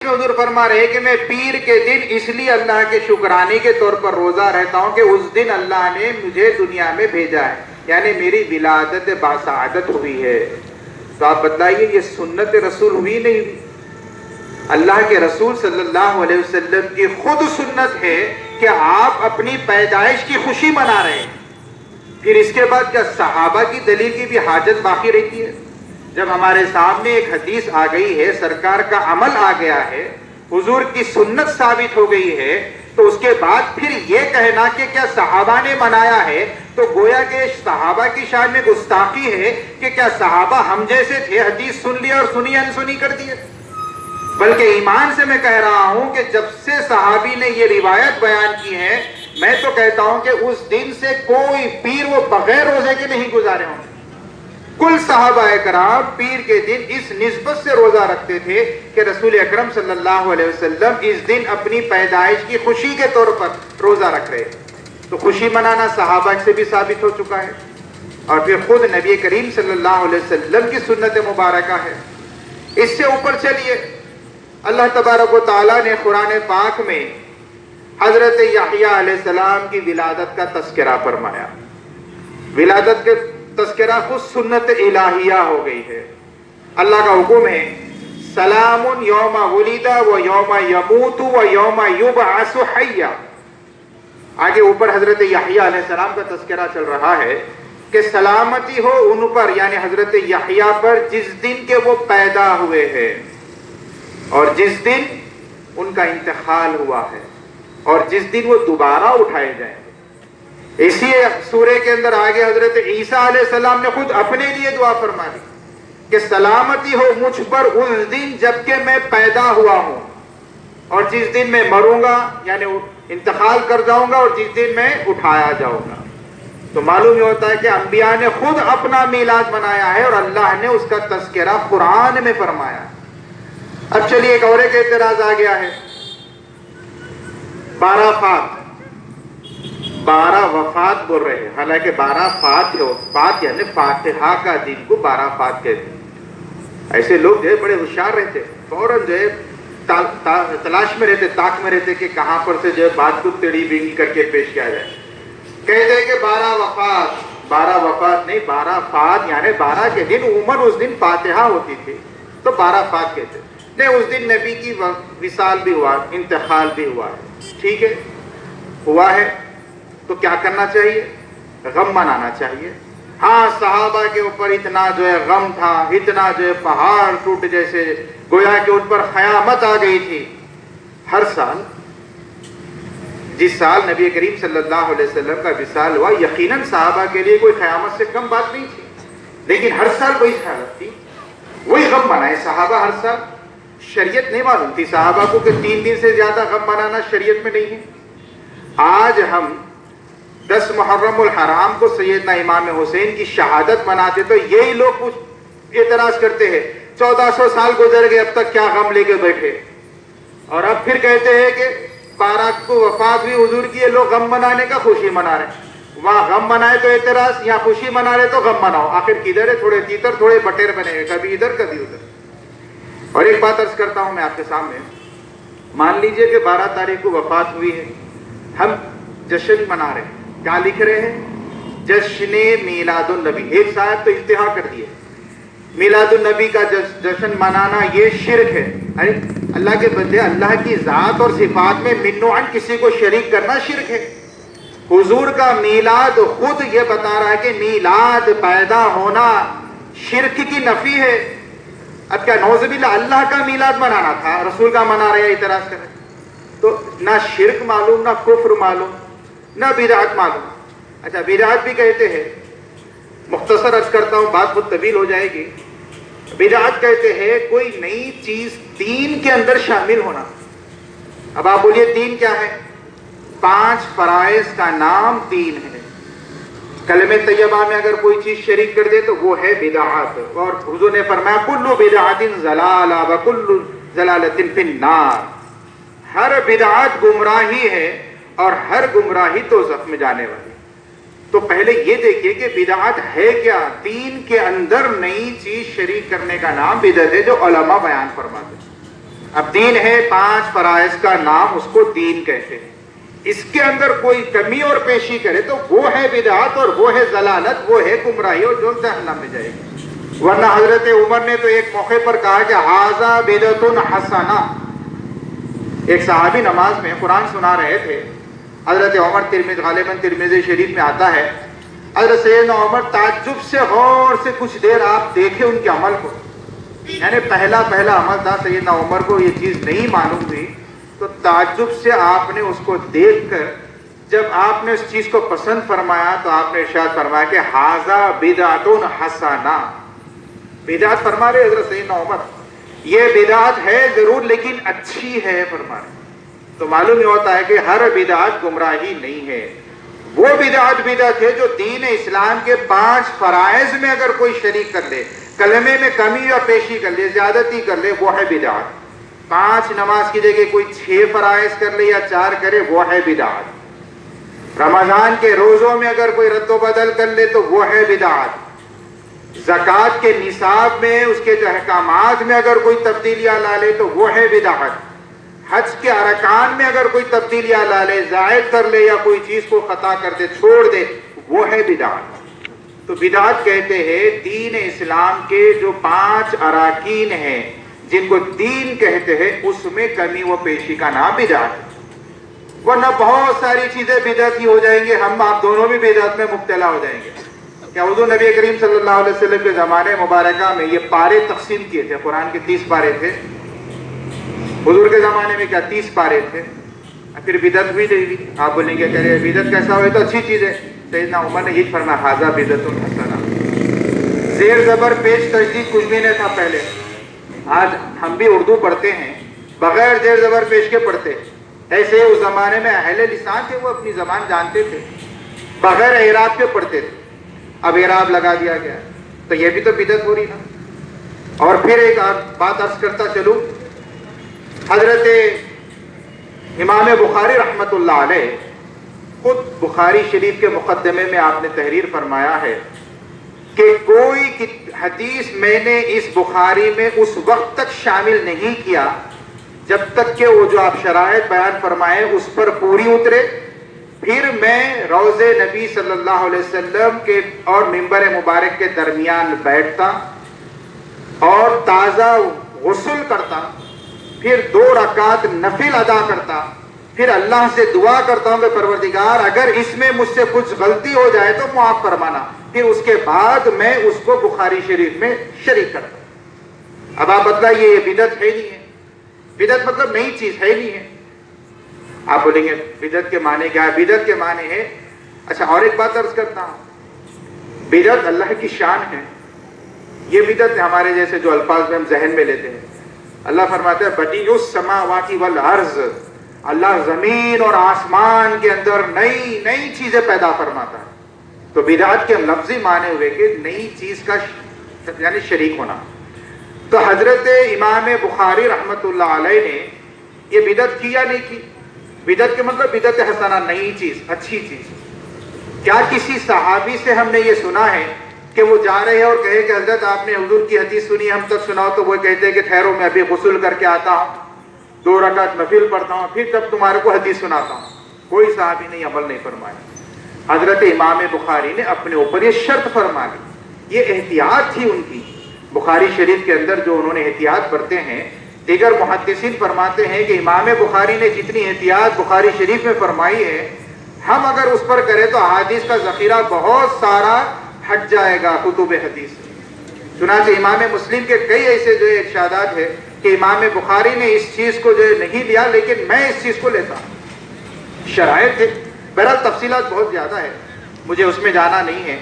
حضور فرما رہے کہ میں پیر کے دن اس لیے اللہ کے شکرانے کے طور پر روزہ رہتا ہوں کہ اس دن اللہ نے مجھے دنیا میں بھیجا ہے، یعنی میری ولادت باسعادت ہوئی ہے۔ تو آپ بتائیے یہ سنت رسول ہوئی نہیں ہوئی؟ اللہ کے رسول صلی اللہ علیہ وسلم کی خود سنت ہے کہ آپ اپنی پیدائش کی خوشی منا رہے ہیں، پھر اس کے بعد کیا صحابہ کی دلیل کی بھی حاجت باقی رہتی ہے؟ جب ہمارے سامنے ایک حدیث آ گئی ہے، سرکار کا عمل آ گیا ہے، حضور کی سنت ثابت ہو گئی ہے، تو اس کے بعد پھر یہ کہنا کہ کیا صحابہ نے منایا ہے، تو گویا کہ صحابہ کی شان میں گستاخی ہے کہ کیا صحابہ ہم جیسے تھے، حدیث سن لیا اور سنی انسنی کر دیے؟ بلکہ ایمان سے میں کہہ رہا ہوں کہ جب سے صحابی نے یہ روایت بیان کی ہے، میں تو کہتا ہوں کہ اس دن سے کوئی پیر وہ بغیر روزے کے نہیں گزارے ہوں۔ کل صحابہ کرام پیر کے دن اس نسبت سے روزہ رکھتے تھے کہ رسول اکرم صلی اللہ علیہ وسلم اس دن اپنی پیدائش کی خوشی کے طور پر روزہ رکھ رہے۔ تو خوشی منانا صحابہ سے بھی ثابت ہو چکا ہے، اور پھر خود نبی کریم صلی اللہ علیہ وسلم کی سنت مبارکہ ہے۔ اس سے اوپر چلیے، اللہ تبارک و تعالیٰ نے قرآن پاک میں حضرت یحییٰ علیہ السلام کی ولادت کا تذکرہ فرمایا۔ ولادت کے تذکرہ خود سنت الہیہ ہو گئی ہے۔ اللہ کا حکم ہے، سلام یوم ولد و یوم یموت و یوم یبعث حیا۔ آگے اوپر حضرت یحییٰ علیہ السلام کا تذکرہ چل رہا ہے کہ سلامتی ہو ان پر، یعنی حضرت یحییٰ پر، جس دن کے وہ پیدا ہوئے ہیں اور جس دن ان کا انتقال ہوا ہے اور جس دن وہ دوبارہ اٹھائے جائیں گے۔ اسی سورے کے اندر آگے حضرت عیسیٰ علیہ السلام نے خود اپنے لیے دعا فرما دی کہ سلامتی ہو مجھ پر اس دن جبکہ میں پیدا ہوا ہوں اور جس دن میں مروں گا، یعنی انتقال کر جاؤں گا، اور جس دن میں اٹھایا جاؤں گا۔ تو معلوم یہ ہوتا ہے کہ انبیاء نے خود اپنا میلاد منایا ہے اور اللہ نے اس کا تذکرہ قرآن میں فرمایا۔ اب چلیے ایک اور ایک اعتراض آ گیا ہے، 12 فات، 12 وفات بول رہے ہیں، حالانکہ 12 فات یعنی فاتحہ کا دن کو 12 فات کہتے ہیں۔ ایسے لوگ جو ہے بڑے ہوشیار رہتے، فوراً جو ہے تلاش میں رہتے، تاک میں رہتے کہ کہاں پر سے جو ہے بات کو تڑی بینگی کر کے پیش کیا جائے۔ کہتے ہیں کہ 12 وفات نہیں، 12 فات یعنی 12 کے دن عموماً اس دن فاتحہ ہوتی تھی تو 12 فات کہتے ہیں۔ نہیں، اس دن نبی کی وصال بھی ہوا، انتقال بھی ہوا ہے، ٹھیک ہے، ہوا ہے تو کیا کرنا چاہیے؟ غم منانا چاہیے۔ ہاں، صحابہ کے اوپر اتنا جو ہے غم تھا، اتنا جو ہے پہاڑ ٹوٹ جیسے، گویا کہ ان پر قیامت آ گئی تھی۔ ہر سال، جس سال نبی کریم صلی اللہ علیہ وسلم کا وصال ہوا، یقیناً صحابہ کے لیے کوئی قیامت سے کم بات نہیں تھی، لیکن ہر سال وہی حالت تھی، وہی غم منائے صحابہ ہر سال۔ شریعت نہیں معلوم تھی صحابہ کو کہ 3 دن سے زیادہ غم منانا شریعت میں نہیں ہے۔ آج ہم 10 محرم الحرام کو سیدنا امام حسین کی شہادت مناتے تو یہی لوگ کچھ اعتراض کرتے ہیں 1400 سال گزر گئے، اب تک کیا غم لے کے بیٹھے، اور اب پھر کہتے ہیں کہ 12 کو وفات ہوئی حضور کی، یہ لوگ غم منانے کا خوشی منا رہے ہیں۔ وہاں غم منائے تو اعتراض، یہاں خوشی منا رہے تو غم مناؤ، آخر کدھر ہے؟ تھوڑے تیتر تھوڑے بٹیر بنے گئے، کبھی ادھر کبھی ادھر۔ اور ایک بات عرض کرتا ہوں میں آپ کے سامنے، مان لیجئے کہ 12 تاریخ کو وفات ہوئی ہے، ہم جشن منا رہے ہیں، کیا لکھ رہے ہیں؟ جشن میلاد النبی۔ ایک صاحب تو انتہا کر دیے، میلاد النبی کا جشن منانا یہ شرک ہے۔ ارے اللہ کے بندے، اللہ کی ذات اور صفات میں من و عن کسی کو شریک کرنا شرک ہے۔ حضور کا میلاد خود یہ بتا رہا ہے کہ میلاد، پیدا ہونا، شرک کی نفی ہے۔ اب کیا نعوذ باللہ اللہ کا میلاد منانا تھا، رسول کا منا رہے ہیں، اعتراض کر رہے ہیں؟ تو نہ شرک معلوم، نہ کفر معلوم، نہ بدعت معلوم۔ اچھا، بدعت بھی کہتے ہیں، مختصر عرض کرتا ہوں، بات بہت طویل ہو جائے گی۔ بدعت کہتے ہیں کوئی نئی چیز دین کے اندر شامل ہونا۔ اب آپ بولیے دین کیا ہے؟ 5 فرائض کا نام دین ہے۔ کلمہ طیبہ میں اگر کوئی چیز شریک کر دے تو وہ ہے بدعت، اور حضور نے فرمایا کل بدعت ضلالہ وکل ضلالۃ فی النار۔ ہر بدعت گمراہی ہے اور ہر گمراہی دوزخ میں جانے والی۔ تو پہلے یہ دیکھیے کہ بدعت ہے کیا؟ دین کے اندر نئی چیز شریک کرنے کا نام بدعت ہے، جو علماء بیان فرماتے ہیں۔ اب دین ہے 5 فرائض کا نام، اس کو دین کہتے ہیں. اس کے اندر کوئی کمی اور پیشی کرے تو وہ ہے بدعت اور وہ ہے ضلالت، وہ ہے گمراہی اور جو جہنم میں جائے گی. ورنہ حضرت عمر نے تو ایک موقع پر کہا کہ ھذا بدعۃ حسنہ. ایک صحابی نماز میں قرآن سنا رہے تھے، حضرت عمر، غالباً ترمذی شریف میں آتا ہے، حضرت سیدنا عمر تعجب سے غور سے کچھ دیر آپ دیکھے ان کے عمل کو. یعنی پہلا عمل تھا، سیدنا عمر کو یہ چیز نہیں معلوم تھی، تو تعجب سے آپ نے اس کو دیکھ کر جب آپ نے اس چیز کو پسند فرمایا تو آپ نے ارشاد فرمایا کہ ھذا بدعۃ حسنہ. بدعت فرما رہے حضرت سیدنا عمر، یہ بدعت ہے ضرور لیکن اچھی ہے فرما رہے. تو معلوم یہ ہوتا ہے کہ ہر بدعت گمراہی نہیں ہے. وہ بدعت ہے جو دین اسلام کے 5 فرائض میں اگر کوئی شریک کر لے، کلمے میں کمی یا پیشی کر لے، زیادتی کر لے، وہ ہے بدعت. 5 نماز کی جگہ کوئی 6 فرائض کر لے یا 4 کرے، وہ ہے بدعت. رمضان کے روزوں میں اگر کوئی رد و بدل کر لے تو وہ ہے بدعت. زکوٰۃ کے نصاب میں، اس کے جو احکامات میں اگر کوئی تبدیلیاں لا لے تو وہ ہے بدعت. حج کے ارکان میں اگر کوئی تبدیلیاں لا لے، زائد کر لے یا کوئی چیز کو خطا کر دے، چھوڑ دے، وہ ہے بدعت. تو بدعت کہتے ہیں دین اسلام کے جو 5 اراکین ہیں جن کو دین کہتے ہیں، اس میں کمی و پیشی کا نام بدعت ہے. ورنہ بہت ساری چیزیں بدعت ہی ہو جائیں گے، ہم آپ دونوں بھی بدعت میں مبتلا ہو جائیں گے. کیا حضور نبی کریم صلی اللہ علیہ وسلم کے زمانے مبارکہ میں یہ پارے تقسیم کیے تھے؟ قرآن کے 30 پارے تھے. حضور کے زمانے میں کیا 30 پارے تھے؟ پھر بدعت بھی دے دی. آپ بولیں گے کہ بدعت کیسا ہوئے تو اچھی چیز ہے. سیدنا عمر نے یہ فرمایا ھذا بدعۃ حسنہ. زیر زبر پیش تجدید کچھ بھی نہیں تھا پہلے. آج ہم بھی اردو پڑھتے ہیں بغیر زیر زبر پیش کے پڑھتے. ایسے اس زمانے میں اہل لسان تھے، وہ اپنی زبان جانتے تھے، بغیر اعراب کے پڑھتے تھے. اب اعراب لگا دیا گیا تو یہ بھی تو بدعت ہو رہی نا. اور پھر ایک بات عرض کرتا چلوں، حضرت امام بخاری رحمت اللہ علیہ خود بخاری شریف کے مقدمے میں آپ نے تحریر فرمایا ہے کہ کوئی حدیث میں نے اس بخاری میں اس وقت تک شامل نہیں کیا جب تک کہ وہ جو آپ شرائط بیان فرمائے اس پر پوری اترے. پھر میں روضے نبی صلی اللہ علیہ وسلم کے اور منبر مبارک کے درمیان بیٹھتا اور تازہ غسل کرتا، پھر 2 رکعت نفل ادا کرتا، پھر اللہ سے دعا کرتا ہوں کہ پروردگار اگر اس میں مجھ سے کچھ غلطی ہو جائے تو معاف فرمانا. پھر اس کے بعد میں اس کو بخاری شریف میں شریک کرتا. اب آپ بتلائیے یہ بدعت ہے نہیں ہے؟ بدعت مطلب نئی چیز ہے نہیں ہے. آپ بولیں گے بدعت کے معنی کیا ہے؟ بدعت کے معنی ہے، اچھا اور ایک بات عرض کرتا ہوں، بدعت اللہ کی شان ہے. یہ بدعت ہمارے جیسے جو الفاظ میں ہم ذہن میں لیتے ہیں. اللہ فرماتا ہے بدیع السماوات والارض، اللہ زمین اور آسمان کے اندر نئی نئی چیزیں پیدا فرماتا ہے. تو بدعت کے لفظی معنی ہوئے کہ نئی چیز کا یعنی شریک ہونا. تو حضرت امام بخاری رحمت اللہ علیہ نے یہ بدعت کی یا نہیں کی؟ بدعت کے مطلب بدعت حسنہ، نئی چیز، اچھی چیز. کیا کسی صحابی سے ہم نے یہ سنا ہے کہ وہ جا رہے ہیں اور کہے کہ حضرت آپ نے حضور کی حدیث سنی، ہم تک سناؤ؟ تو وہ کہتے ہیں کہ ٹھہرو میں ابھی غسل کر کے آتا ہوں، 2 رکعت نفل پڑھتا ہوں، پھر تب تمہارے کو حدیث سناتا ہوں. کوئی صحابی نے عمل نہیں فرمایا. حضرت امام بخاری نے اپنے اوپر یہ شرط فرما لی. یہ احتیاط تھی ان کی. بخاری شریف کے اندر جو انہوں نے احتیاط برتے ہیں، دیگر محدثین فرماتے ہیں کہ امام بخاری نے جتنی احتیاط بخاری شریف میں فرمائی ہے، ہم اگر اس پر کریں تو احادیث کا ذخیرہ بہت سارا ہٹ جائے گا کتب حدیث. چنانچہ امام مسلم کے کئی ایسے جو ارشادات ہیں کہ امام بخاری نے اس چیز کو جو نہیں لیا لیکن میں اس چیز کو لیتا ہوں. شرائط تھے. بہرحال تفصیلات بہت زیادہ ہے، مجھے اس میں جانا نہیں ہے.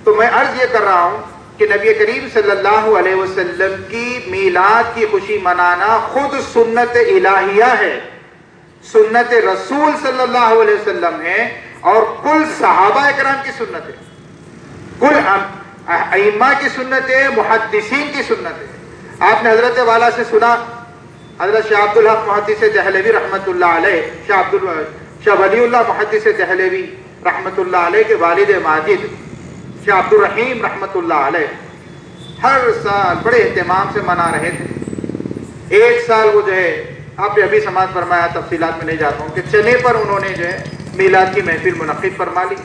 تو میں عرض یہ کر رہا ہوں کہ نبی کریم صلی اللہ علیہ وسلم کی میلاد کی خوشی منانا خود سنت الہیہ ہے، سنت رسول صلی اللہ علیہ وسلم ہے، اور کل صحابہ اکرام کی سنت ہے، کل ائمہ کی سنت ہے، محدثین کی سنت ہے. آپ نے حضرت والا سے سنا، حضرت شاہ عبدالحق محدث دہلوی رحمت اللہ علیہ، شاہ ولی اللہ محدث دہلوی رحمت اللہ علیہ کے والد ماجد شاہ عبد الرحیم رحمت اللہ علیہ ہر سال بڑے اہتمام سے منا رہے تھے. ایک سال وہ جو ہے آپ نے ابھی سماعت فرمایا, تفصیلات میں نہیں جاتا ہوں, کہ چنے پر انہوں نے جو ہے میلاد کی محفل منعقد فرما لی.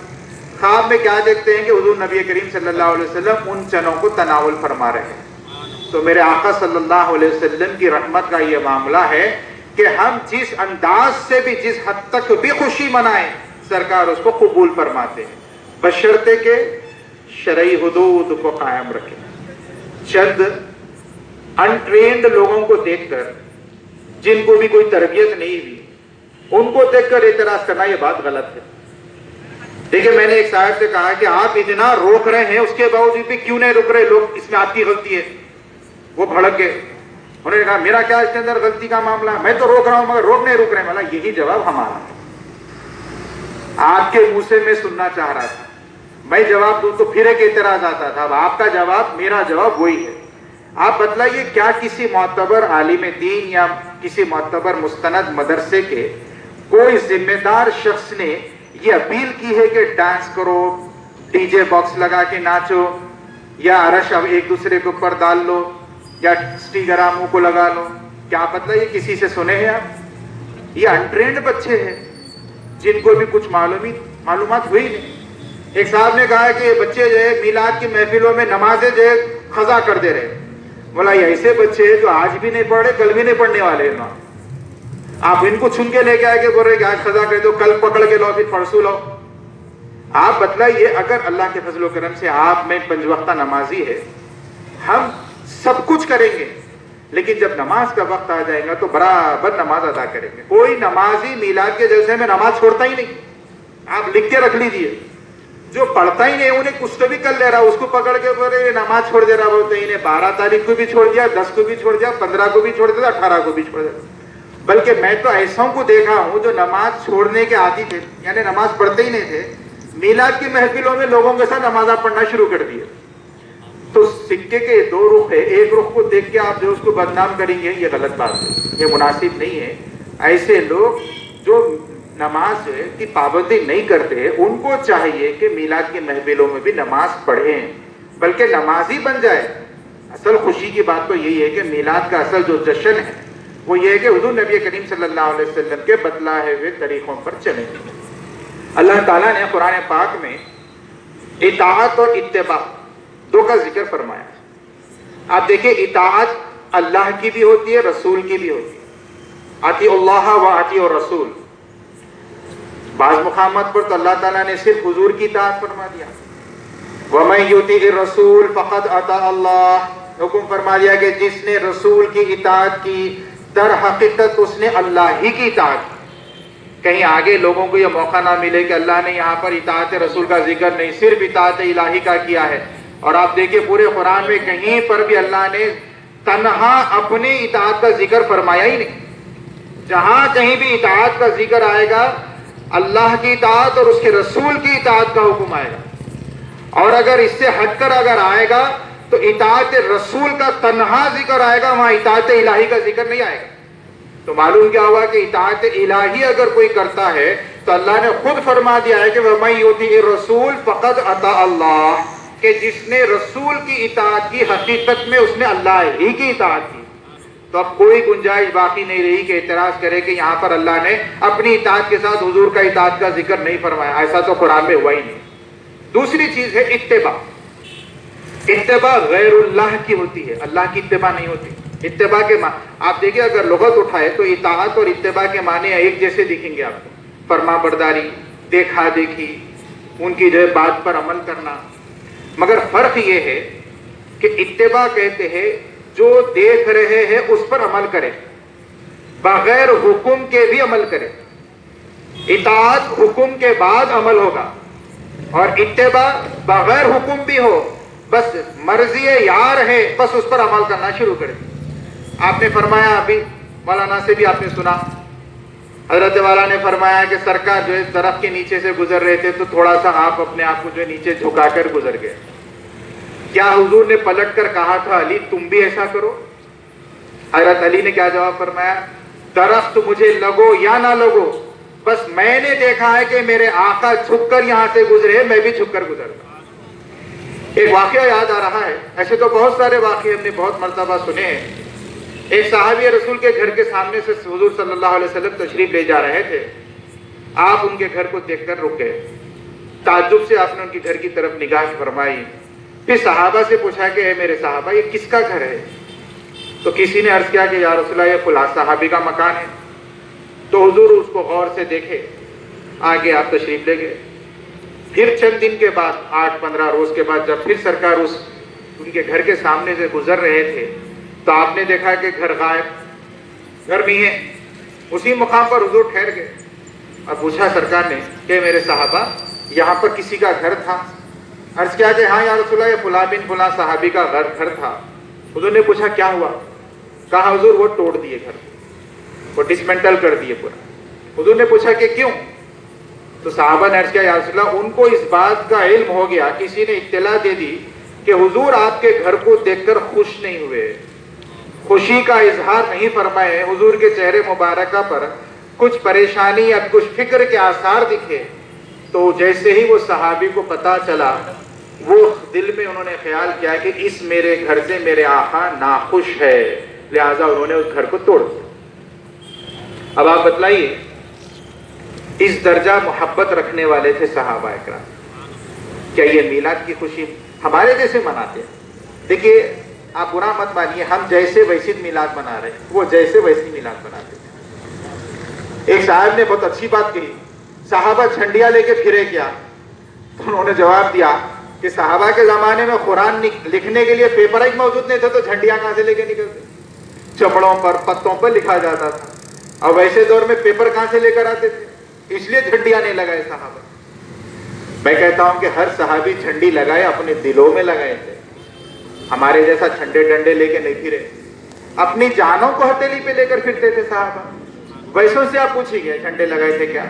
خواب میں کیا دیکھتے ہیں کہ حضور نبی کریم صلی اللہ علیہ وسلم ان چنوں کو تناول فرما رہے ہیں. تو میرے آقا صلی اللہ علیہ وسلم کی رحمت کا یہ معاملہ ہے کہ ہم جس انداز سے بھی, جس حد تک بھی خوشی منائیں, سرکار اس کو قبول فرماتے ہیں, بشرطے کہ شرعی حدود کو قائم رکھیں. چند انٹرینڈ لوگوں کو دیکھ کر, جن کو بھی کوئی تربیت نہیں ہوئی, ان کو دیکھ کر اعتراض کرنا یہ بات غلط ہے. دیکھیں, میں نے ایک صاحب سے کہا کہ آپ اتنا روک رہے ہیں, اس کے باوجود بھی کیوں نہیں رک رہے لوگ, اس میں آپ کی غلطی ہے. وہ بھڑک گئے, انہوں نے کہا میرا کیا اس کے اندر غلطی کا معاملہ ہے, میں تو روک رہا ہوں مگر روک نہیں رک رہے. مطلب یہی جواب ہمارا ہے, آپ کے منہ سے میں سننا چاہ رہا تھا, میں جواب دوں تو پھر ایک اعتراض آتا تھا. اب آپ کا جواب میرا جواب وہی ہے. آپ بتلائیے, کیا کسی معتبر عالم دین یا کسی معتبر مستند مدرسے کے کوئی ذمہ دار شخص نے یہ اپیل کی ہے کہ ڈانس کرو, ڈی جے باکس لگا کے ناچو, یا عرش اب ایک دوسرے کے اوپر ڈال لو, یا اسٹیکر منہ کو لگا لو؟ کیا بتلائیے کسی سے سنے ہیں آپ؟ یہ انٹرینڈ بچے ہیں جن کو بھی کچھ معلومات ہوئی نہیں. ایک صاحب نے کہا کہ یہ بچے جو ہے میلاد کی محفلوں میں نمازیں جو ہے قضا کر دے رہے. بولا یہ ایسے بچے ہیں جو آج بھی نہیں پڑھ رہے, کل بھی نہیں پڑھنے والے ہیں. آپ ان کو چھن کے لے کے آئے کہ بول رہے کہ آج قضا کر دو, کل پکڑ کے لاؤ, پھر پرسوں لاؤ. آپ بتلائیے, اگر اللہ کے فضل و کرم سے آپ میں 5 وقتہ نمازی ہے, ہم سب کچھ کریں گے, لیکن جب نماز کا وقت آ جائے گا تو برابر نماز ادا کریں گے. کوئی نمازی میلاد کے جلسے میں نماز چھوڑتا ہی نہیں. آپ لکھ کے رکھ لیجئے, جو پڑھتا ہی نہیں انہیں کچھ تو بھی کر لے رہا, اس کو پکڑ کے بولے نماز چھوڑ دے رہا, بولتے انہیں 12 تاریخ کو بھی چھوڑ دیا, 10 کو بھی چھوڑ دیا, 15 کو بھی چھوڑ دیا, 18 کو بھی چھوڑ دیا. بلکہ میں تو ایسوں کو دیکھا ہوں جو نماز چھوڑنے کے عادی تھے, یعنی نماز پڑھتے ہی نہیں تھے, میلاد کی محفلوں میں لوگوں کے ساتھ نماز پڑھنا شروع کر دیے. تو سکے کے 2 رخ ہے, ایک رخ کو دیکھ کے آپ جو اس کو بدنام کریں گے, یہ غلط بات ہے, یہ مناسب نہیں ہے. ایسے لوگ جو نماز کی پابندی نہیں کرتے, ان کو چاہیے کہ میلاد کی محفلوں میں بھی نماز پڑھیں, بلکہ نمازی بن جائے. اصل خوشی کی بات تو یہی ہے کہ میلاد کا اصل جو جشن ہے وہ یہ ہے کہ حضور نبی کریم صلی اللہ علیہ وسلم کے بتلائے ہوئے طریقوں پر چلیں. اللہ تعالیٰ نے قرآن پاک میں اطاعت اور اتباع 2 کا ذکر فرمایا. آپ دیکھیں, اطاعت اللہ کی بھی ہوتی ہے, رسول کی بھی ہوتی ہے. اطیعوا اللہ و اطیعوا الرسول. بعض مقامات پر تو اللہ تعالیٰ نے صرف حضور کی اطاعت فرما دیا, وَمَن يُطِعِ الرَّسُولَ فَقَدْ أَطَاعَ اللَّهَ. حکم فرما دیا کہ جس نے رسول کی اطاعت کی, در حقیقت اس نے اللہ ہی کی اطاعت کی. کہیں آگے لوگوں کو یہ موقع نہ ملے کہ اللہ نے یہاں پر اطاعت رسول کا ذکر نہیں, صرف اطاعت الہی کا کیا ہے. اور آپ دیکھیں پورے قرآن میں کہیں پر بھی اللہ نے تنہا اپنی اطاعت کا ذکر فرمایا ہی نہیں. جہاں کہیں بھی اطاعت کا ذکر آئے گا, اللہ کی اطاعت اور اس کے رسول کی اطاعت کا حکم آئے گا. اور اگر اس سے ہٹ کر اگر آئے گا تو اطاعت رسول کا تنہا ذکر آئے گا, وہاں اطاعت الہی کا ذکر نہیں آئے گا. تو معلوم کیا ہوا کہ اطاعت الہی اگر کوئی کرتا ہے تو اللہ نے خود فرما دیا ہے کہ وَمَن يُطِعِ الرَّسُولَ فَقَدْ أَطَاعَ اللَّهَ, کہ جس نے رسول کی اطاعت کی حقیقت میں اس نے اللہ ہی کی اطاعت کی. تو اب کوئی گنجائش باقی نہیں رہی کہ اعتراض کرے کہ یہاں پر اللہ نے اپنی اطاعت کے ساتھ حضور کا اطاعت کا ذکر نہیں فرمایا. ایسا تو قرآن میں ہوا ہی نہیں. دوسری چیز ہے اتباع. اتباع غیر اللہ کی ہوتی ہے, اللہ کی اتباع نہیں ہوتی. اتباع کے آپ دیکھیں اگر لغت اٹھائے تو اطاعت اور اتباع کے معنی ایک جیسے دکھیں گے آپ کو. فرما برداری, دیکھا دیکھی, ان کی جو ہے بات پر عمل کرنا. مگر فرق یہ ہے کہ اتباع کہتے ہیں جو دیکھ رہے ہیں اس پر عمل کرے, بغیر حکم کے بھی عمل کرے. اطاعت حکم کے بعد عمل ہوگا, اور اتباع بغیر حکم بھی ہو, بس مرضی یار ہے, بس اس پر عمل کرنا شروع کرے. آپ نے فرمایا, ابھی مولانا سے بھی آپ نے سنا, حضرت والا نے فرمایا کہ سرکار جو ہے درخت کے نیچے سے گزر رہے تھے تو تھوڑا سا آپ اپنے آپ کو جو ہے نیچے جھکا کر گزر گئے. کیا حضور نے پلٹ کر کہا تھا علی تم بھی ایسا کرو؟ حضرت علی نے کیا جواب فرمایا, درخت مجھے لگو یا نہ لگو, بس میں نے دیکھا ہے کہ میرے آقا جھک کر یہاں سے گزرے, میں بھی جھک کر گزرتا. ایک واقعہ یاد آ رہا ہے, ایسے تو بہت سارے واقعے ہم نے بہت مرتبہ سنے ہیں. ایک صحابی رسول کے گھر کے سامنے سے حضور صلی اللہ علیہ وسلم تشریف لے جا رہے تھے. آپ ان کے گھر کو دیکھ کر رک گئے. تعجب سے آپ نے ان کے گھر کی طرف نگاہ فرمائی. پھر صحابہ سے پوچھا کہ اے میرے صحابہ یہ کس کا گھر ہے؟ تو کسی نے عرض کیا کہ یا رسول اللہ یہ فلاں صحابی کا مکان ہے. تو حضور اس کو غور سے دیکھے, آگے آپ تشریف لے گئے. پھر چند دن کے بعد 8-15 روز کے بعد جب پھر سرکار ان کے گھر کے سامنے سے گزر رہے تھے تو آپ نے دیکھا کہ گھر غائب, گھر نہیں ہے. اسی مقام پر حضور ٹھہر گئے اور پوچھا سرکار نے کہ میرے صحابہ یہاں پر کسی کا گھر تھا؟ عرض کیا کہ ہاں یا رسول اللہ یہ فلاں بن فلاں صحابی کا گھر تھا. حضور نے پوچھا کیا ہوا؟ کہا حضور وہ توڑ دیے گھر, وہ ڈسمنٹل کر دیے پورا. حضور نے پوچھا کہ کیوں؟ تو صحابہ نے عرض کیا یا رسول اللہ ان کو اس بات کا علم ہو گیا, کسی نے اطلاع دے دی کہ حضور آپ کے گھر کو دیکھ کر خوش نہیں ہوئے, خوشی کا اظہار نہیں فرمائے. حضور کے چہرے مبارکہ پر کچھ پریشانی یا کچھ فکر کے آثار دکھے. تو جیسے ہی وہ صحابی کو پتا چلا, وہ دل میں انہوں نے خیال کیا کہ اس میرے گھر سے میرے آقا ناخوش ہے, لہذا انہوں نے اس گھر کو توڑ دیا. اب آپ بتلائیے اس درجہ محبت رکھنے والے تھے صحابہ اکرام. کیا یہ میلاد کی خوشی ہمارے جیسے مناتے ہیں؟ دیکھیے آپ برا مت مانیے, ہم جیسے ویسی میلاد منا رہے ہیں, وہ جیسے ویسی میلاد مناتے تھے. ایک صاحب نے بہت اچھی بات کہی, صحابہ جھنڈیاں لے کے پھرے کیا؟ تو انہوں نے جواب دیا کہ صحابہ کے زمانے میں قرآن لکھنے کے لیے پیپر ایک موجود نہیں تھے تو جھنڈیاں کہاں سے لے کے نکلتے؟ چپڑوں پر پتوں پر لکھا جاتا تھا, اور ویسے دور میں پیپر کہاں سے لے کر آتے تھے؟ اس لیے جھنڈیاں نہیں لگائے صحابہ. میں کہتا ہوں کہ ہر صحابی جھنڈی لگائے اپنے دلوں میں لگائے تھے, ہمارے جیسا جھنڈے ڈنڈے لے کے نہیں پھرے. اپنی جانوں کو ہتھیلی پہ لے کر پھرتے تھے صحابہ. ویسوں سے آپ پوچھیے جھنڈے لگائے تھے کیا؟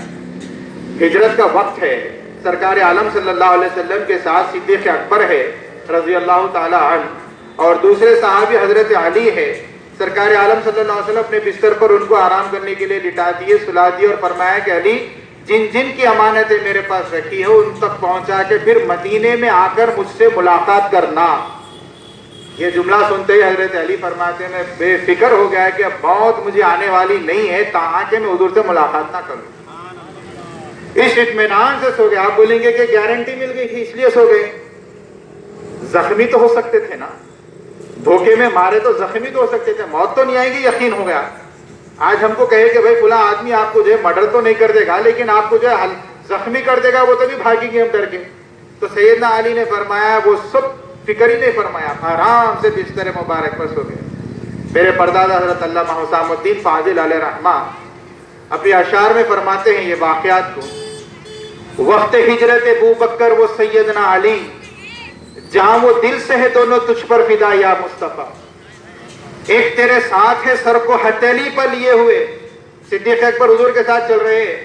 ہجرت کا وقت ہے, سرکار عالم صلی اللہ علیہ وسلم کے ساتھ صدیق اکبر ہے رضی اللہ تعالی عنہ, اور دوسرے صحابی حضرت علی ہے. سرکار عالم صلی اللہ علیہ وسلم اپنے بستر پر ان کو آرام کرنے کے لیے لٹا دیے, سلا دیے, اور فرمایا کہ علی جن جن کی امانتیں میرے پاس رکھی ہے ان تک پہنچا کے پھر مدینے میں آ کر مجھ سے ملاقات کرنا. یہ جملہ سنتے ہی حضرت علی فرماتے ہیں میں بے فکر ہو گیا کہ اب موت مجھے آنے والی نہیں ہے تاکہ میں حضور سے ملاقات نہ کروں. اس اطمینان سے سو گئے. آپ بولیں گے کہ گارنٹی مل گئی تھی اس لیے سو گئے, زخمی تو ہو سکتے تھے نا, دھوکے میں مارے تو زخمی تو ہو سکتے تھے, موت تو نہیں آئے گی یقین ہو گیا. آج ہم کو کہے کہ بھائی فلاں آدمی آپ کو جو ہے مرڈر تو نہیں کر دے گا لیکن آپ کو جو ہے زخمی کر دے گا, وہ تو بھی بھاگیں گے ہم ڈر کے. تو سیدنا علی نے فرمایا وہ سب فکر ہی نہیں فرمایا, آرام سے بستر مبارک پر سو گئے. میرے پردادا حضرت علامہ حسام الدین فاضل علیہ رحمہ اپنے اشعار میں فرماتے ہیں یہ واقعات کو, وقت ہجرت ابو بکر وہ سیدنا علی, جہاں وہ دل سے ہے دونوں تجھ پر فدا یا مصطفیٰ. ایک تیرے ساتھ ہے سر کو ہتھیلی پر لیے ہوئے. صدیق اکبر حضور کے ساتھ چل رہے ہیں,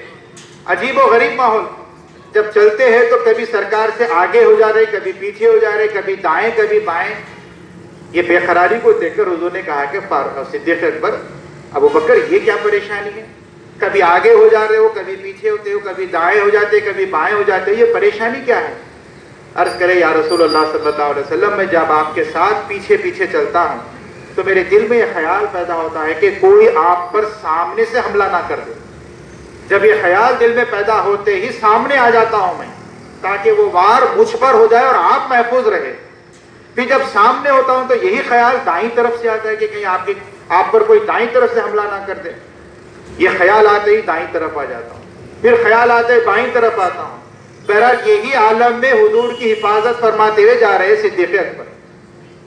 عجیب و غریب ماحول. جب چلتے ہیں تو کبھی سرکار سے آگے ہو جا رہے, کبھی پیچھے ہو جا رہے, کبھی دائیں کبھی بائیں. یہ بے قراری کو دیکھ کر حضور نے کہا کہ صدیق اکبر ابو بکر یہ کیا پریشانی ہے؟ کبھی آگے ہو جا رہے ہو, کبھی پیچھے ہوتے ہو, کبھی دائیں ہو جاتے, کبھی بائیں ہو جاتے, یہ پریشانی کیا ہے؟ عرض کرے یا رسول اللہ صلی اللہ علیہ وسلم میں جب آپ کے ساتھ پیچھے پیچھے چلتا ہوں تو میرے دل میں یہ خیال پیدا ہوتا ہے کہ کوئی آپ پر سامنے سے حملہ نہ کر دے. جب یہ خیال دل میں پیدا ہوتے ہی سامنے آ جاتا ہوں میں تاکہ وہ وار مجھ پر ہو جائے اور آپ محفوظ رہے. پھر جب سامنے ہوتا ہوں تو یہی خیال دائیں طرف سے آتا ہے کہ کہیں آپ پر کوئی دائیں طرف سے حملہ نہ کر دے. یہ خیال آتے ہی دائیں طرف آ جاتا ہوں, پھر خیال آتے بائیں طرف آتا ہوں. بہرحال یہی عالم میں حضور کی حفاظت فرماتے ہوئے جا رہے صدیق اکبر.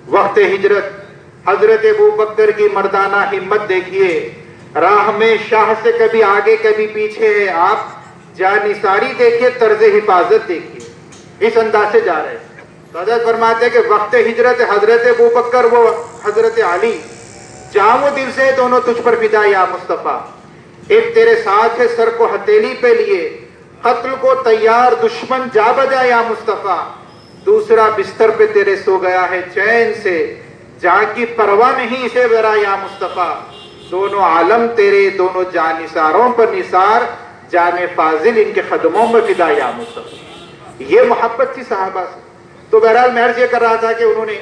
وقت ہجرت حضرت ابو بکر کی مردانہ ہمت دیکھیے, راہ میں شاہ سے کبھی آگے کبھی پیچھے ہے آپ, جانثاری دیکھیے, طرز حفاظت دیکھیے, اس انداز سے جا رہے. تو حضرت فرماتے ہیں کہ وقت ہجرت حضرت ابو بکر وہ حضرت علی, جہاں وہ دل سے دونوں تجھ پر فدا یا مصطفیٰ. ایک تیرے ساتھ ہے سر کو ہتھیلی پہ لیے, قتل کو تیار دشمن جا بجا یا مصطفیٰ. دوسرا بستر پہ تیرے سو گیا ہے چین سے, جہاں کی پرواہ نہیں اسے ذرا یا مصطفیٰ. دونوں عالم تیرے دونوں جان نثاروں پر نثار, جان فاضل ان کے قدموں میں فدا یا مصطفیٰ. یہ محبت تھی صحابہ سے. تو بہرحال میں عرض یہ کر رہا تھا کہ انہوں نے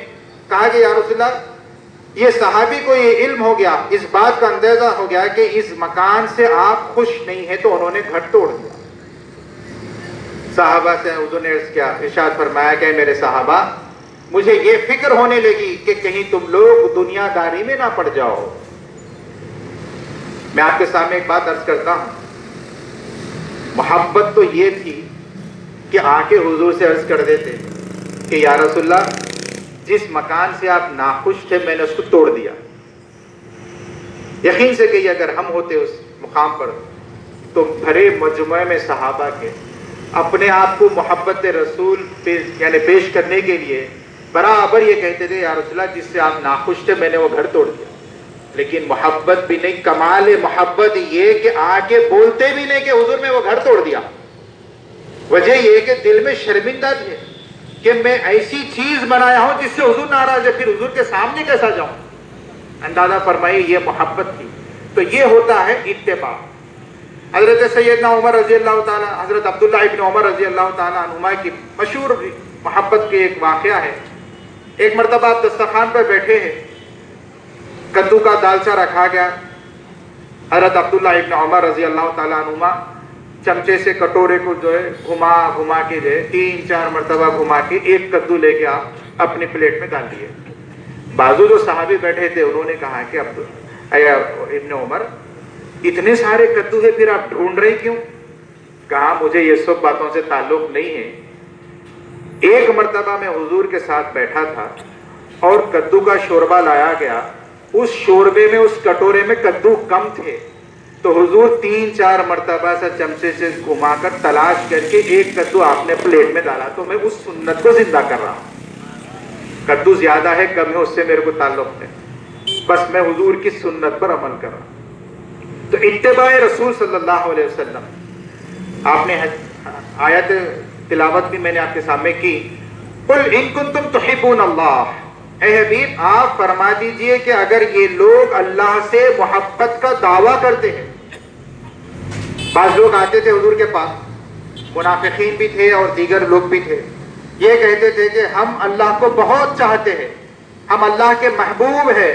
کہا کہ یا رسول اللہ یہ صحابی کو یہ علم ہو گیا، اس بات کا اندازہ ہو گیا کہ اس مکان سے آپ خوش نہیں ہیں، تو انہوں نے گھر توڑ دیا۔ صحابہ سے حضور نے عرض کیا، ارشاد فرمایا کہ میرے صحابہ، مجھے یہ فکر ہونے لگی کہ کہیں تم لوگ دنیا داری میں نہ پڑ جاؤ۔ میں آپ کے سامنے ایک بات عرض کرتا ہوں، محبت تو یہ تھی کہ آ کے حضور سے عرض کر دیتے کہ یا رسول اللہ، جس مکان سے آپ ناخوش تھے میں نے اس کو توڑ دیا۔ یقین سے کہ اگر ہم ہوتے اس مقام پر تو بھرے مجمع میں صحابہ کے اپنے آپ کو محبت رسول یعنی پیش کرنے کے لیے برابر یہ کہتے تھے، یا رسول اللہ، جس سے آپ ناخوش تھے میں نے وہ گھر توڑ دیا۔ لیکن محبت بھی نہیں، کمال محبت یہ کہ آ کے بولتے بھی نہیں کہ حضور میں وہ گھر توڑ دیا۔ وجہ یہ کہ دل میں شرمندہ تھے کہ میں ایسی چیز بنایا ہوں جس سے حضور ناراض ہے، پھر حضور کے سامنے کیسا جاؤں۔ اندازہ فرمائیے یہ محبت تھی۔ تو یہ ہوتا ہے اتباع۔ حضرت سیدنا عمر رضی اللہ تعالیٰ، حضرت عبداللہ ابن عمر رضی اللہ تعالیٰ عنہما کی مشہور محبت کے ایک واقعہ ہے۔ ایک مرتبہ آپ دسترخوان پر بیٹھے ہیں، کدو کا دالچہ رکھا گیا، حضرت عبداللہ ابن عمر رضی اللہ تعالیٰ عنہما چمچے سے کٹورے کو جو ہے گھما کے جو ہے 3-4 مرتبہ گھما کے ایک کدو لے کے آپ اپنی پلیٹ میں ڈال دیے۔ بازو جو صحابی بیٹھے تھے انہوں نے کہا کہ ابن عمر، اتنے سارے کدو ہے پھر آپ ڈھونڈ رہے کیوں؟ کہا مجھے یہ سب باتوں سے تعلق نہیں ہے، ایک مرتبہ میں حضور کے ساتھ بیٹھا تھا اور کدو کا شوربہ لایا گیا، اس شوربے میں اس کٹورے میں کدو کم تھے، تو حضور 3-4 مرتبہ سے چمچے سے گھما کر تلاش کر کے ایک کدو آپ نے پلیٹ میں ڈالا، تو میں اس سنت کو زندہ کر رہا ہوں۔ کدو زیادہ ہے کم ہے اس سے میرے کو تعلق ہے، بس میں حضور کی سنت پر عمل کر رہا ہوں۔ تو اتباع رسول صلی اللہ علیہ وسلم، آپ نے آیت تلاوت بھی میں نے آپ کے سامنے کی، قل ان کنتم تحبون اللہ، اے حبیب آپ فرما دیجئے کہ اگر یہ لوگ اللہ سے محبت کا دعویٰ کرتے ہیں۔ بعض لوگ آتے تھے حضور کے پاس، منافقین بھی تھے اور دیگر لوگ بھی تھے، یہ کہتے تھے کہ ہم اللہ کو بہت چاہتے ہیں، ہم اللہ کے محبوب ہیں۔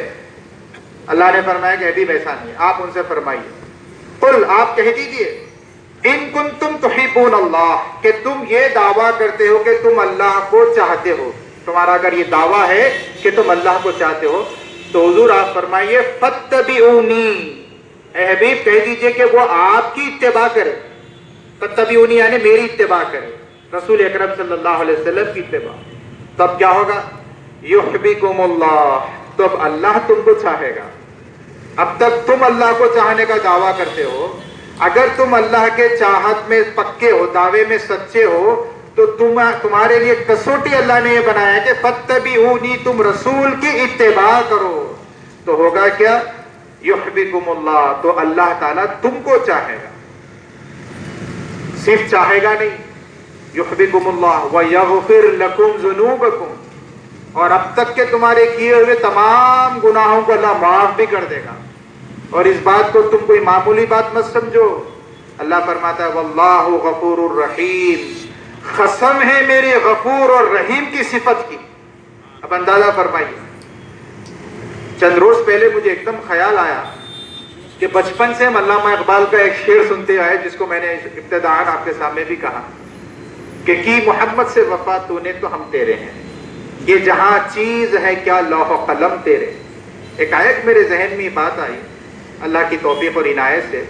اللہ نے فرمایا کہ حبیب ایسا نہیں، آپ ان سے فرمائیے، قل آپ کہہ دیجئے، ان کنتم تحبون اللہ، کہ تم یہ دعویٰ کرتے ہو کہ تم اللہ کو چاہتے ہو، تمہارا اگر یہ دعویٰ ہے کہ تم اللہ کو چاہتے ہو، تو حضور آپ فرمائیے فاتبعونی، اے حبیب کہہ دیجئے کہ وہ آپ کی اتباع کرے، فاتبعونی یعنی میری اتباع کرے، رسول اکرم صلی اللہ علیہ وسلم کی اتباع۔ تب کیا ہوگا؟ یحببکم اللہ، تو اب اللہ تم کو چاہے گا۔ اب تک تم اللہ کو چاہنے کا دعویٰ کرتے ہو، اگر تم اللہ کے چاہت میں پکے ہو، دعوے میں سچے ہو، تو تمہارے لیے کسوٹی اللہ نے یہ بنایا کہ فاتبعونی، تم رسول کی اتباع کرو، تو ہوگا کیا؟ یحببکم اللہ، تو اللہ تعالیٰ تم کو چاہے گا، صرف چاہے گا نہیں، یحببکم اللہ ویغفر لکم ذنوبکم، اور اب تک کے تمہارے کیے ہوئے تمام گناہوں کو اللہ معاف بھی کر دے گا۔ اور اس بات کو تم کوئی معمولی بات مت سمجھو، اللہ فرماتا ہے واللہ غفور الرحیم، قسم ہے میرے غفور اور رحیم کی صفت کی۔ اب اندازہ فرمائیے، چند روز پہلے مجھے ایک دم خیال آیا کہ بچپن سے ہم علامہ اقبال کا ایک شعر سنتے آئے، جس کو میں نے ابتداءً آپ کے سامنے بھی کہا کہ کی محمد سے وفا تو نے تو ہم تیرے ہیں، یہ جہاں چیز ہے کیا لوح و قلم تیرے۔ ایک آیت میرے ذہن میں بات آئی اللہ کی توفیق اور عنایت سے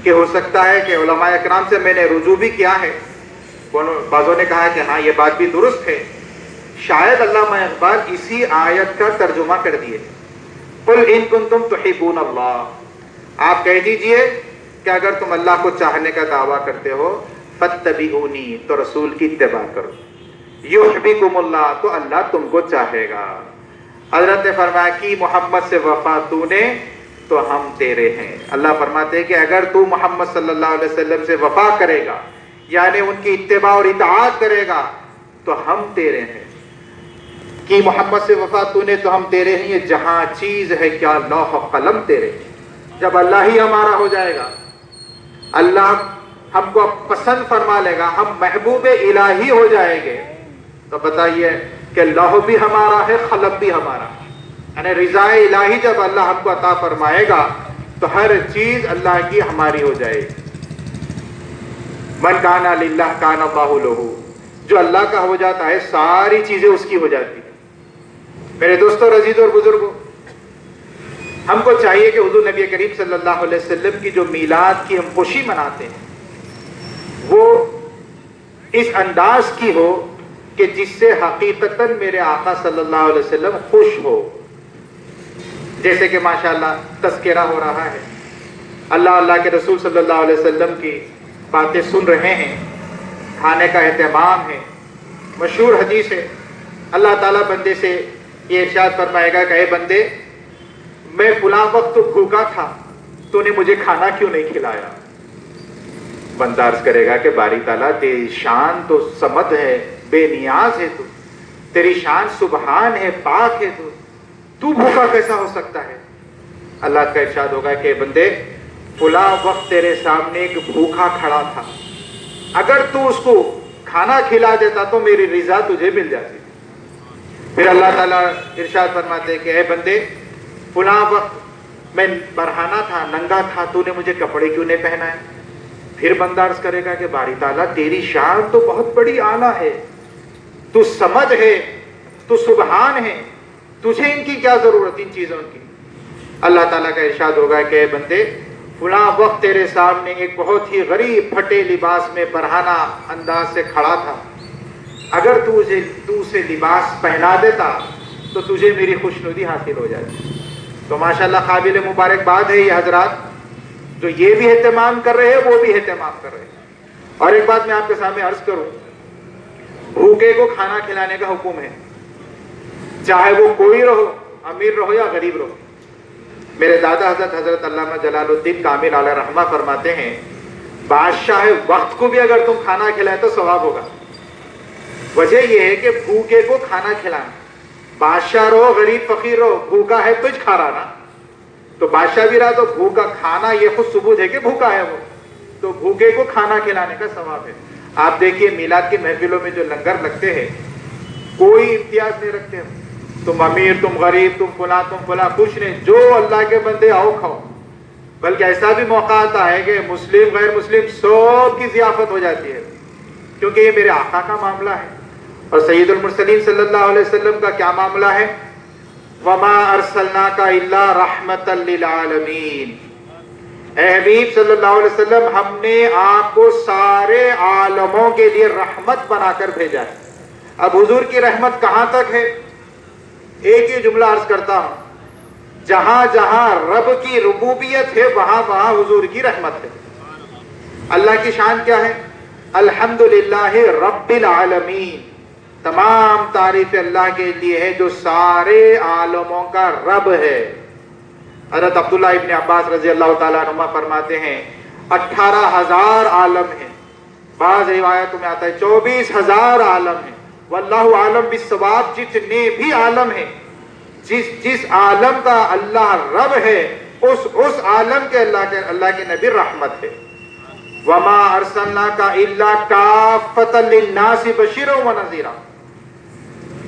کہ ہو سکتا ہے کہ علماء اکرام سے میں نے رجوع بھی کیا ہے، بعضوں نے کہا کہ ہاں یہ بات بھی درست ہے، شاید علامہ اقبال اسی آیت کا ترجمہ کر دیے، قل ان کنتم تحبون اللہ، آپ کہہ دیجئے کہ اگر تم اللہ کو چاہنے کا دعویٰ کرتے ہو فاتبعونی، تو رسول کی اتباع کرو، یحببکم اللہ، تو اللہ تم کو چاہے گا۔ حضرت نے فرمایا کہ محمد سے وفا تو نے تو ہم تیرے ہیں۔ اللہ فرماتے ہیں کہ اگر تو محمد صلی اللہ علیہ وسلم سے وفا کرے گا، یعنی ان کی اتباع اور اطاعت کرے گا، تو ہم تیرے ہیں۔ کہ محمد سے وفا تو نے تو ہم تیرے ہیں، یہ جہاں چیز ہے کیا لوح و قلم تیرے۔ جب اللہ ہی ہمارا ہو جائے گا، اللہ ہم کو پسند فرما لے گا، ہم محبوب الہی ہو جائیں گے، تو بتائیے کہ لوح بھی ہمارا ہے، قلم بھی ہمارا ہے۔ یعنی رضا الہی جب اللہ ہم کو عطا فرمائے گا تو ہر چیز اللہ کی ہماری ہو جائے گی. من کان للہ کان اللہ لہ، جو اللہ کا ہو جاتا ہے ساری چیزیں اس کی ہو جاتی ہیں. میرے دوستوں، عزیزوں اور بزرگوں، ہم کو چاہیے کہ حضور نبی کریم صلی اللہ علیہ وسلم کی جو میلاد کی ہم خوشی مناتے ہیں وہ اس انداز کی ہو کہ جس سے حقیقتاً میرے آقا صلی اللہ علیہ وسلم خوش ہو. جیسے کہ ماشاءاللہ تذکرہ ہو رہا ہے، اللہ اللہ کے رسول صلی اللہ علیہ وسلم کی باتیں سن رہے ہیں، کھانے کا اہتمام ہے. مشہور حدیث ہے، اللہ تعالیٰ بندے سے یہ ارشاد فرمائے گا کہ اے بندے، میں فلاں وقت تو بھوکا تھا، تو نے مجھے کھانا کیوں نہیں کھلایا؟ بندہ عرض کرے گا کہ باری تعالیٰ تیری شان تو صمد ہے، بے نیاز ہے، تو تیری شان سبحان ہے، پاک ہے، تو بھوکا کیسا ہو سکتا ہے؟ اللہ کا ارشاد ہوگا کہ بندے، فلاں وقت تیرے سامنے ایک بھوکا کھڑا تھا، اگر تو اس کو کھانا کھلا دیتا تو میری رضا تجھے مل جاتی. پھر اللہ تعالیٰ ارشاد فرماتے کہ اے بندے، فلاں وقت میں برہنہ تھا، ننگا تھا، تو نے مجھے کپڑے کیوں نہیں پہنائے؟ پھر بندہ عرض کرے گا کہ باری تعالیٰ تیری شان تو بہت بڑی اعلیٰ ہے، تو سمجھ ہے، تو سبحان ہے، تجھے ان کی کیا ضرورت، ان چیزوں کی؟ اللہ تعالیٰ کا ارشاد ہوگا کہ اے بندے، فلاں وقت تیرے سامنے ایک بہت ہی غریب پھٹے لباس میں برہنہ انداز سے کھڑا تھا، اگر تو اسے لباس پہنا دیتا تو تجھے میری خوشنودی حاصل ہو جاتی. تو ماشاءاللہ قابل مبارکباد ہے یہ حضرات جو یہ بھی اہتمام کر رہے ہیں، وہ بھی اہتمام کر رہے ہیں. اور ایک بات میں آپ کے سامنے عرض کروں، بھوکے کو کھانا کھلانے کا حکم ہے، چاہے وہ کوئی رہو، امیر رہو یا غریب رہو. میرے دادا حضرت علامہ جلال الدین کامل علیہ رحمہ فرماتے ہیں، بادشاہ وقت کو بھی اگر تم کھانا کھلائے تو ثواب ہوگا. وجہ یہ ہے کہ بھوکے کو کھانا کھلانا، بادشاہ رہو غریب فقیر رہو، بھوکا ہے تجھ کھا رہا نا، تو بادشاہ بھی رہا تو بھوکا کھانا یہ خود ثبوت ہے کہ بھوکا ہے وہ، تو بھوکے کو کھانا کھلانے کا ثواب ہے. آپ دیکھیے میلاد کی محفلوں میں جو لنگر لگتے ہیں کوئی امتیاز نہیں رکھتے ہم، تم امیر، تم غریب، تم فلاں، کچھ نہیں، جو اللہ کے بندے آؤ کھاؤ. بلکہ ایسا بھی موقع آتا ہے کہ مسلم غیر مسلم سب کی ضیافت ہو جاتی ہے، کیونکہ یہ میرے آقا کا معاملہ ہے. اور سید المرسلین صلی اللہ علیہ وسلم کا کیا معاملہ ہے؟ وَمَا أَرْسَلْنَاكَ إِلَّا رَحْمَةً لِّلْعَالَمِينَ. اے حبیب صلی اللہ علیہ وسلم، ہم نے آپ کو سارے عالموں کے لیے رحمت بنا کر بھیجا ہے. اب حضور کی رحمت کہاں تک ہے؟ ایک ہی جملہ عرض کرتا ہوں، جہاں جہاں رب کی ربوبیت ہے وہاں وہاں حضور کی رحمت ہے. اللہ کی شان کیا ہے؟ الحمدللہ رب العالمین. تمام تعریف اللہ کے لیے ہے جو سارے عالموں کا رب ہے. حضرت عبداللہ ابن عباس رضی اللہ تعالیٰ عنہ فرماتے ہیں 18,000 عالم ہیں، بعض روایتوں میں آتا ہے 24,000 عالم ہیں. واللہ عالم بالصواب، جتنے بھی عالم ہیں، جس عالم کا اللہ رب ہے اس عالم کے اللہ کے نبی رحمت ہے. وما ارسلناک الا کافۃ للناس بشیرا ونذیرا.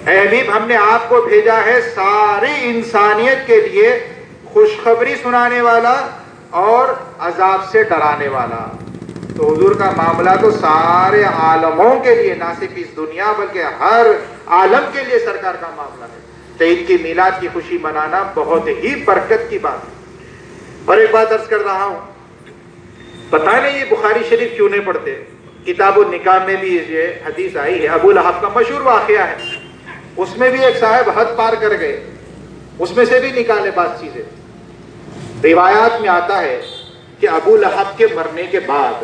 اے حبیب، ہم نے آپ کو بھیجا ہے ساری انسانیت کے لیے خوشخبری سنانے والا اور عذاب سے ڈرانے والا. تو حضور کا معاملہ تو سارے عالموں کے لیے، نہ صرف اس دنیا بلکہ ہر عالم کے لیے سرکار کا معاملہ ہے. تو عید کی میلاد کی خوشی منانا بہت ہی برکت کی بات ہے. اور ایک بات عرض کر رہا ہوں، پتہ نہیں یہ بخاری شریف کیوں نہیں پڑھتے؟ کتاب النکاح میں بھی یہ حدیث آئی ہے، ابو لہب کا مشہور واقعہ ہے. اس میں بھی ایک صاحب حد پار کر گئے، اس میں سے بھی نکالے بعض چیزیں. روایات میں آتا ہے کہ ابو لہب کے مرنے کے بعد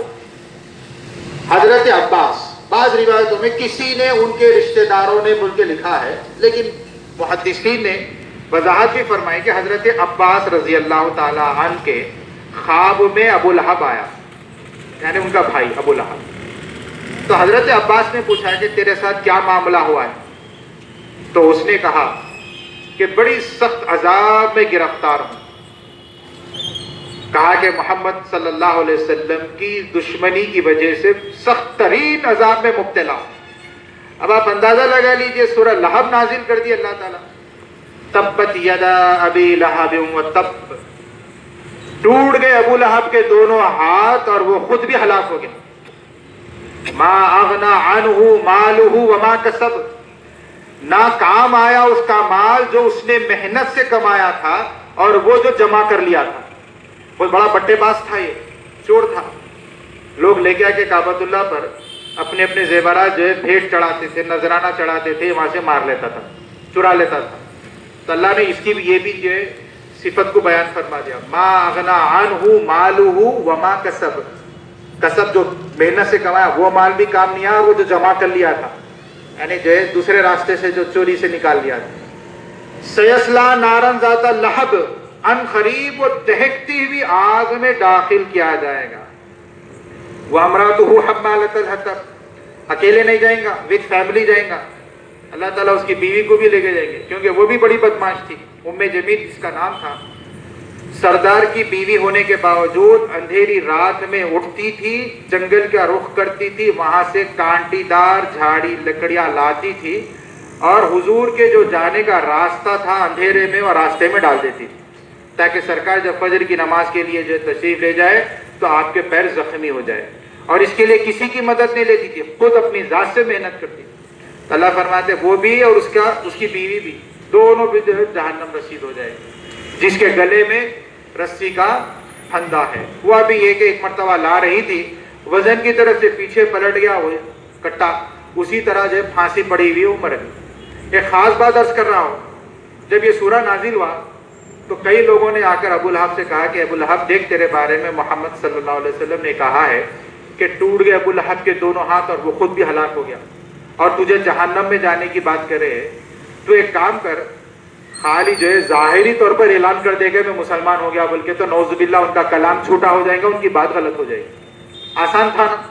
حضرت عباس، بعض روایتوں میں کسی نے ان کے رشتہ داروں نے بول کے لکھا ہے، لیکن محدثین نے وضاحت بھی فرمائی کہ حضرت عباس رضی اللہ تعالی عنہ کے خواب میں ابو لہب آیا، یعنی ان کا بھائی ابو لہب. تو حضرت عباس نے پوچھا کہ تیرے ساتھ کیا معاملہ ہوا ہے؟ تو اس نے کہا کہ بڑی سخت عذاب میں گرفتار ہوں. کہا کہ محمد صلی اللہ علیہ وسلم کی دشمنی کی وجہ سے سخت ترین عذاب میں مبتلا ہوں. اب آپ اندازہ لگا لیجئے، سورہ لہب نازل کر دی اللہ تعالیٰ. تبت یدا ابی لہب وتب، ٹوٹ گئے ابو لہب کے دونوں ہاتھ اور وہ خود بھی ہلاک ہو گیا۔ ما اغنی عنہ مالہ وما کسب، نہ کام آیا اس کا مال جو اس نے محنت سے کمایا تھا اور وہ جو جمع کر لیا تھا۔ بہت بڑا بٹے باز تھا، یہ چور تھا۔ لوگ لے کے آ کے کعبۃ اللہ پر اپنے اپنے زیورات جو ہے بھیٹ چڑھاتے تھے، نذرانہ چڑھاتے تھے، وہاں سے مار لیتا تھا، چرا لیتا تھا۔ تو اللہ نے اس کی بھی یہ بھی جو ہے صفت کو بیان فرما دیا، ما اغنی عنہ مالہ وما کسب، کسب جو محنت سے کمایا وہ مال بھی کام نہیں آیا، اور وہ جو جمع کر لیا تھا یعنی جو ہے دوسرے راستے سے جو چوری سے نکال لیا تھا۔ سیصلی نارا ذات لہب، ان قریب وہ دہکتی ہوئی آگ میں داخل کیا جائے گا۔ وامرأتہ حمالۃ الحطب، اکیلے نہیں جائیں گا، وتھ فیملی جائیں گا، اللہ تعالیٰ اس کی بیوی کو بھی لے کے جائیں گے، کیونکہ وہ بھی بڑی بدماش تھی۔ جمیل جس کا نام تھا، سردار کی بیوی ہونے کے باوجود اندھیری رات میں اٹھتی تھی، جنگل کا رخ کرتی تھی، وہاں سے کانٹی دار جھاڑی لکڑیاں لاتی تھی اور حضور کے جو جانے کا راستہ تھا اندھیرے میں وہ راستے میں ڈال دیتی تھی، تاکہ سرکار جب فجر کی نماز کے لیے جو تشریف لے جائے تو آپ کے پیر زخمی ہو جائے، اور اس کے لیے کسی کی مدد نہیں لیتی تھی، خود اپنی ذات سے محنت کرتی تھی۔ اللہ فرماتے وہ بھی اور اس کی بیوی بھی، دونوں بھی جو ہے جہنم رسید ہو جائے گی، جس کے گلے میں رسی کا پھندا ہے۔ ہوا بھی یہ کہ ایک مرتبہ لا رہی تھی، وزن کی طرف سے پیچھے پلٹ گیا وہ کٹا، اسی طرح جو ہے پھانسی پڑی ہوئی وہ مر گئی۔ ایک خاص بات عرض کر رہا ہوں، جب یہ سورہ نازل ہوا تو کئی لوگوں نے آ کر ابو لہب سے کہا کہ ابو لہب دیکھ، تیرے بارے میں محمد صلی اللہ علیہ وسلم نے کہا ہے کہ ٹوٹ گئے ابو لہب کے دونوں ہاتھ اور وہ خود بھی ہلاک ہو گیا، اور تجھے جہنم میں جانے کی بات کرے، تو ایک کام کر، خالی جو ہے ظاہری طور پر اعلان کر دے گا میں مسلمان ہو گیا، بلکہ تو نعوذ باللہ ان کا کلام جھوٹا ہو جائے گا، ان کی بات غلط ہو جائے گی۔ آسان تھا نا،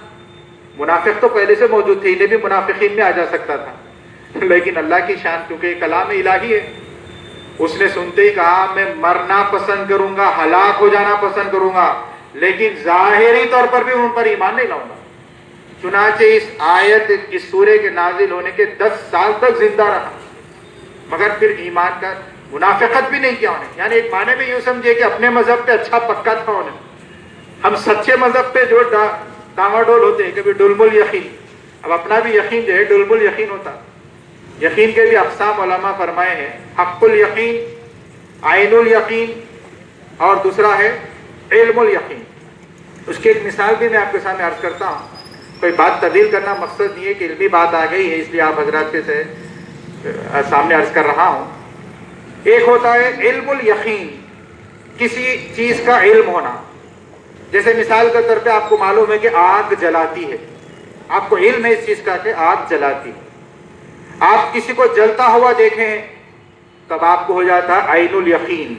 منافق تو پہلے سے موجود تھے، انہیں بھی منافقین میں آ جا سکتا تھا، لیکن اللہ کی شان کیونکہ کلام الہی ہے، اس نے سنتے ہی کہا میں مرنا پسند کروں گا، ہلاک ہو جانا پسند کروں گا، لیکن ظاہری طور پر بھی ان پر ایمان نہیں لاؤں گا۔ چنانچہ اس آیت اس سورے کے نازل ہونے کے 10 سال تک زندہ رہا، مگر پھر ایمان کا منافقت بھی نہیں کیا انہیں، یعنی ایک معنی میں یوں سمجھے کہ اپنے مذہب پہ اچھا پکا تھا انہیں۔ ہم سچے مذہب پہ جو ڈاما ڈول ہوتے ہیں، کبھی ڈلم الیقین، اب اپنا بھی یقین جو ہے ڈلم الیقین ہوتا۔ یقین کے بھی اقسام علماء فرمائے ہیں، حق الیقین، عین الیقین، اور دوسرا ہے علم الیقین۔ اس کی ایک مثال بھی میں آپ کے سامنے عرض کرتا ہوں، کوئی بات طویل کرنا مقصد نہیں ہے کہ علمی بات آ گئی ہے اس لیے آپ حضرات کے سامنے عرض کر رہا ہوں۔ ایک ہوتا ہے علم الیقین، کسی چیز کا علم ہونا، جیسے مثال کے طور پہ آپ کو معلوم ہے کہ آگ جلاتی ہے، آپ کو علم ہے اس چیز کا کہ آگ جلاتی ہے، آپ کسی کو جلتا ہوا دیکھیں تب آپ کو ہو جاتا ہے عین الیقین۔